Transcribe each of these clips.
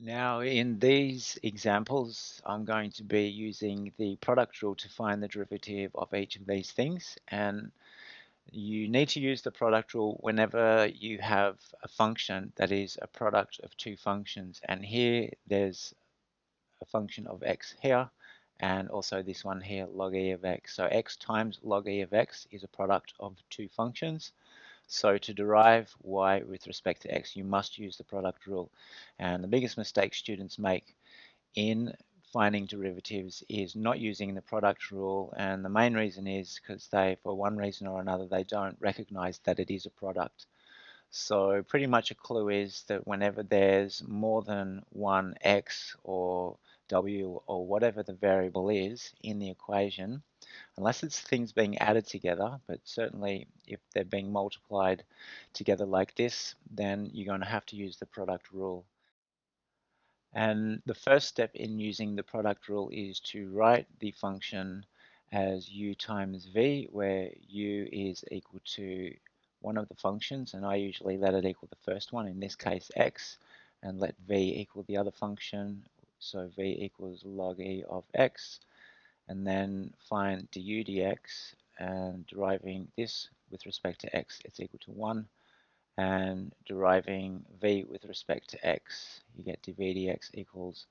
Now, in these examples, I'm going to be using the product rule to find the derivative of each of these things. And you need to use the product rule whenever you have a function that is a product of two functions. And here there's a function of x here, and also this one here, log e of x. So x times log e of x is a product of two functions. So to derive y with respect to x, you must use the product rule. And the biggest mistake students make in finding derivatives is not using the product rule, and the main reason is because they, for one reason or another, they don't recognize that it is a product. So pretty much a clue is that whenever there's more than one x or w or whatever the variable is in the equation, unless it's things being added together, but certainly if they're being multiplied together like this, then you're going to have to use the product rule. And the first step in using the product rule is to write the function as u times v, where u is equal to one of the functions, and I usually let it equal the first one, in this case x, and let v equal the other function, so v equals log e of x, and then find du dx, and deriving this with respect to x, it's equal to 1, and deriving v with respect to x, you get dv dx equals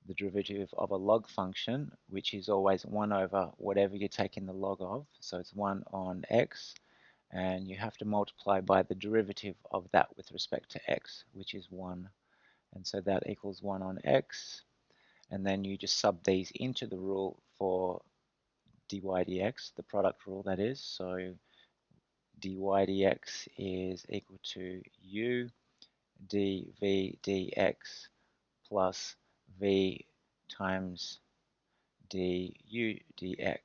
the derivative of a log function, which is always 1 over whatever you're taking the log of, so it's 1 on x, and you have to multiply by the derivative of that with respect to x, which is 1, and so that equals 1 on x, and then you just sub these into the rule for dy dx, the product rule that is, so dy dx is equal to u dv dx plus v times du dx,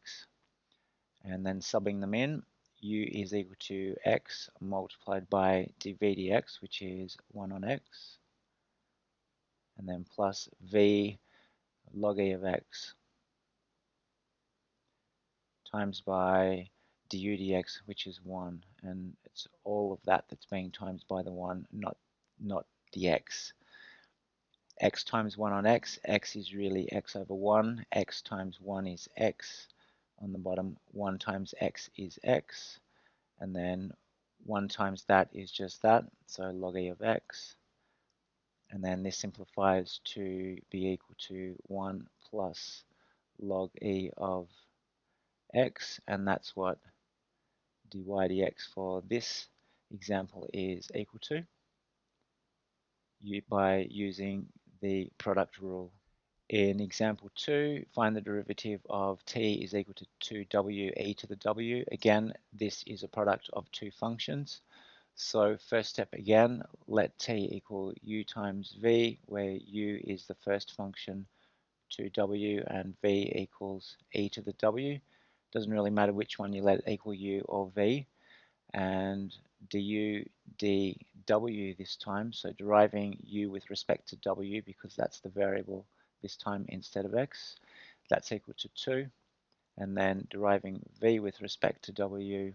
and then subbing them in, u is equal to x multiplied by dv dx, which is 1 on x, and then plus v log e of x times by du dx, which is 1, and it's all of that that's being times by the 1, not the x. X times 1 on x is really x over 1, x times 1 is x, on the bottom 1 times x is x, and then 1 times that is just that, so log e of x, and then this simplifies to be equal to 1 plus log e of x, and that's what dy dx for this example is equal to by using the product rule. In example 2, find the derivative of t is equal to 2w e to the w. Again, this is a product of two functions. So first step again, let t equal u times v, where u is the first function, 2w, and v equals e to the w. Doesn't really matter which one you let equal u or v. And du dw this time, so deriving u with respect to w because that's the variable this time instead of x, that's equal to 2, and then deriving v with respect to w,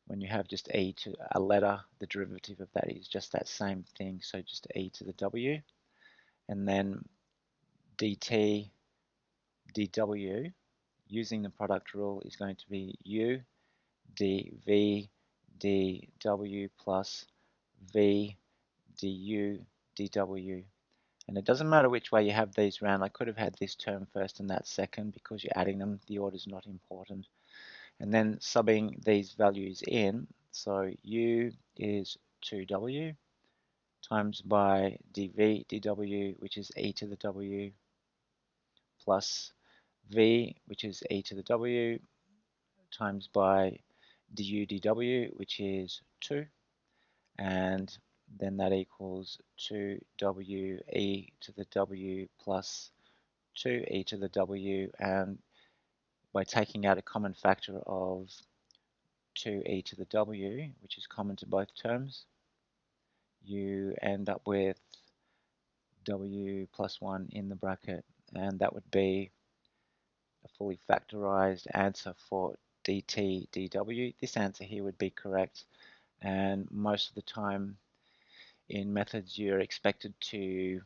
when you have just e to a letter, the derivative of that is just that same thing, so just e to the w, and then dt dw using the product rule is going to be u dv dw plus v du dw. And it doesn't matter which way you have these round. I could have had this term first and that second because you're adding them. The order is not important. And then subbing these values in. So u is 2w times by dv dw, which is e to the w, plus v, which is e to the w, times by du dw, which is 2, and then that equals 2w e to the w plus 2 e to the w, and by taking out a common factor of 2 e to the w, which is common to both terms, you end up with w plus 1 in the bracket, and that would be a fully factorized answer for dt dw. This answer here would be correct, and most of the time in methods you're expected to,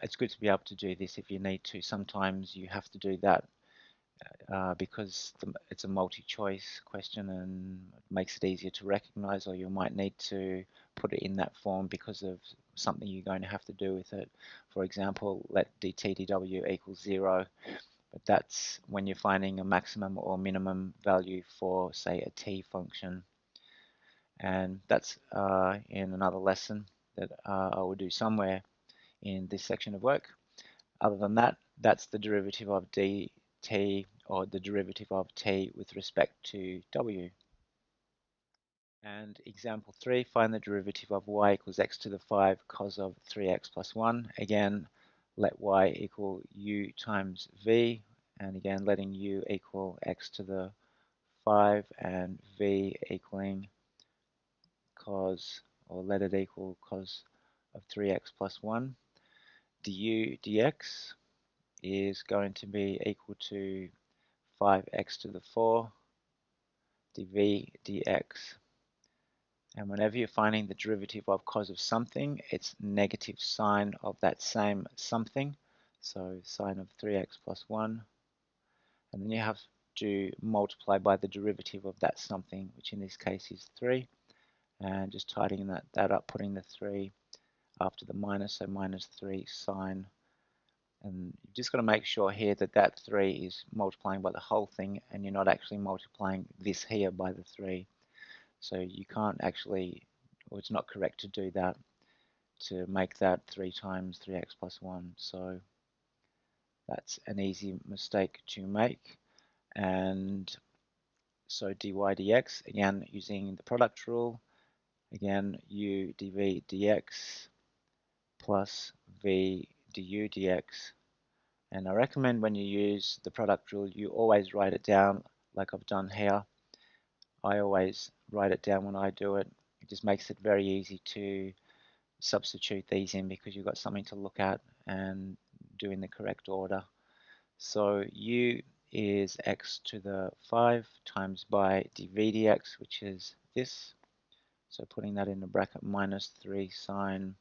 it's good to be able to do this if you need to. Sometimes you have to do that because it's a multi-choice question and it makes it easier to recognize, or you might need to put it in that form because of something you're going to have to do with it. For example, let dtdw equals 0, but that's when you're finding a maximum or minimum value for, say, a t function. And that's in another lesson that I will do somewhere in this section of work. Other than that, that's the derivative of dt, or the derivative of t with respect to w. And example 3, find the derivative of y equals x to the 5 cos of 3x plus 1. Again, let y equal u times v, and again letting u equal x to the 5 and v equaling cos, or let it equal cos of 3x plus 1. Du dx is going to be equal to 5x to the 4 dv dx. And whenever you're finding the derivative of cos of something, it's negative sine of that same something. So sine of 3x plus 1. And then you have to multiply by the derivative of that something, which in this case is 3. And just tidying that up, putting the 3 after the minus, so minus 3 sine. And you've just got to make sure here that that 3 is multiplying by the whole thing, and you're not actually multiplying this here by the 3. So you can't actually, or it's not correct to do that, to make that 3 times 3x plus 1. So that's an easy mistake to make. And so dy dx, again using the product rule, again u dv dx plus v du dx. And I recommend when you use the product rule, you always write it down like I've done here. I always write it down when I do it. It just makes it very easy to substitute these in because you've got something to look at and do in the correct order. So u is x to the 5 times by dv dx, which is this. So putting that in the bracket, minus 3 sine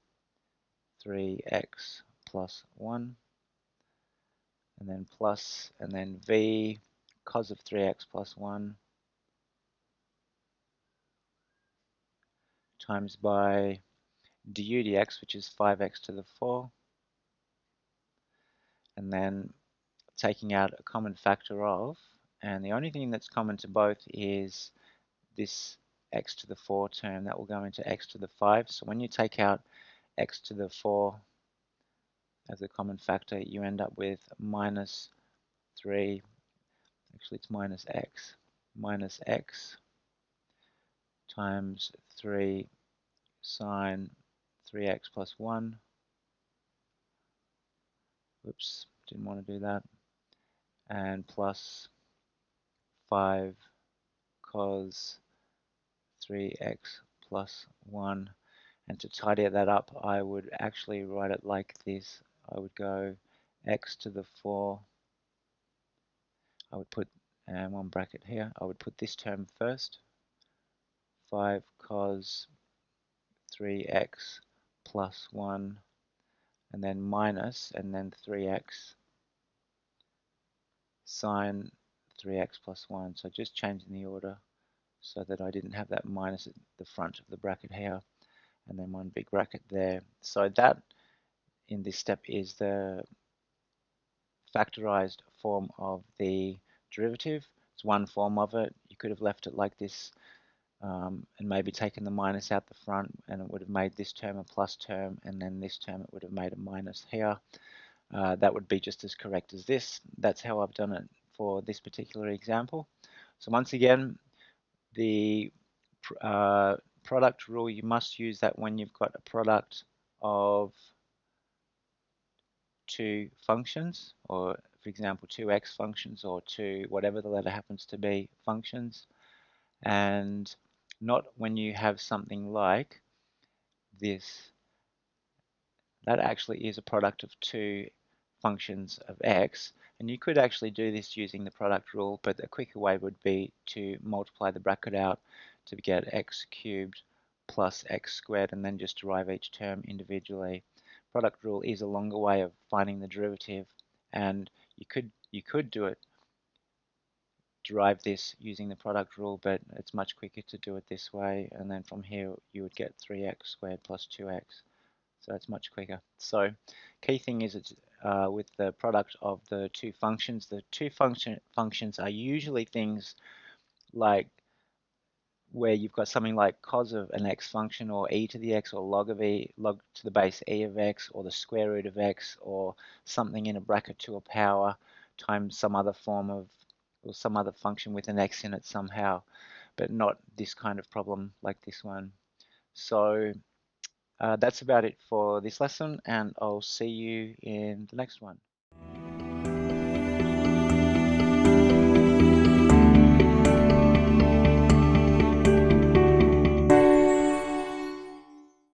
3x plus 1. And then plus, and then v cos of 3x plus 1 times by du dx, which is 5x to the 4, and then taking out a common factor of, and the only thing that's common to both is this x to the 4 term that will go into x to the 5. So when you take out x to the 4 as a common factor, you end up with minus 3, actually it's minus x times 3 sine 3x plus 1. Whoops, didn't want to do that. And plus 5 cos 3x plus 1. And to tidy that up, I would actually write it like this. I would go x to the 4. I would put, and one bracket here, I would put this term first. 5 cos 3x plus 1, and then minus, and then 3x sine 3x plus 1. So just changing the order so that I didn't have that minus at the front of the bracket here, and then one big bracket there. So that in this step is the factorized form of the derivative. It's one form of it. You could have left it like this and maybe taken the minus out the front, and it would have made this term a plus term, and then this term it would have made a minus here. That would be just as correct as this. That's how I've done it for this particular example. So once again, the product rule, you must use that when you've got a product of two functions, or for example 2x functions, or two, whatever the letter happens to be, functions, and not when you have something like this. That actually is a product of two functions of x, and you could actually do this using the product rule, but a quicker way would be to multiply the bracket out to get x cubed plus x squared and then just derive each term individually. Product rule is a longer way of finding the derivative, and you could derive this using the product rule, but it's much quicker to do it this way, and then from here you would get 3x squared plus 2x. So it's much quicker. So key thing is it's with the product of the two functions. The two functions are usually things like where you've got something like cos of an x function, or e to the x, or log of e, log to the base e of x, or the square root of x, or something in a bracket to a power times some other form of, or some other function with an x in it somehow, but not this kind of problem like this one. So that's about it for this lesson, and I'll see you in the next one.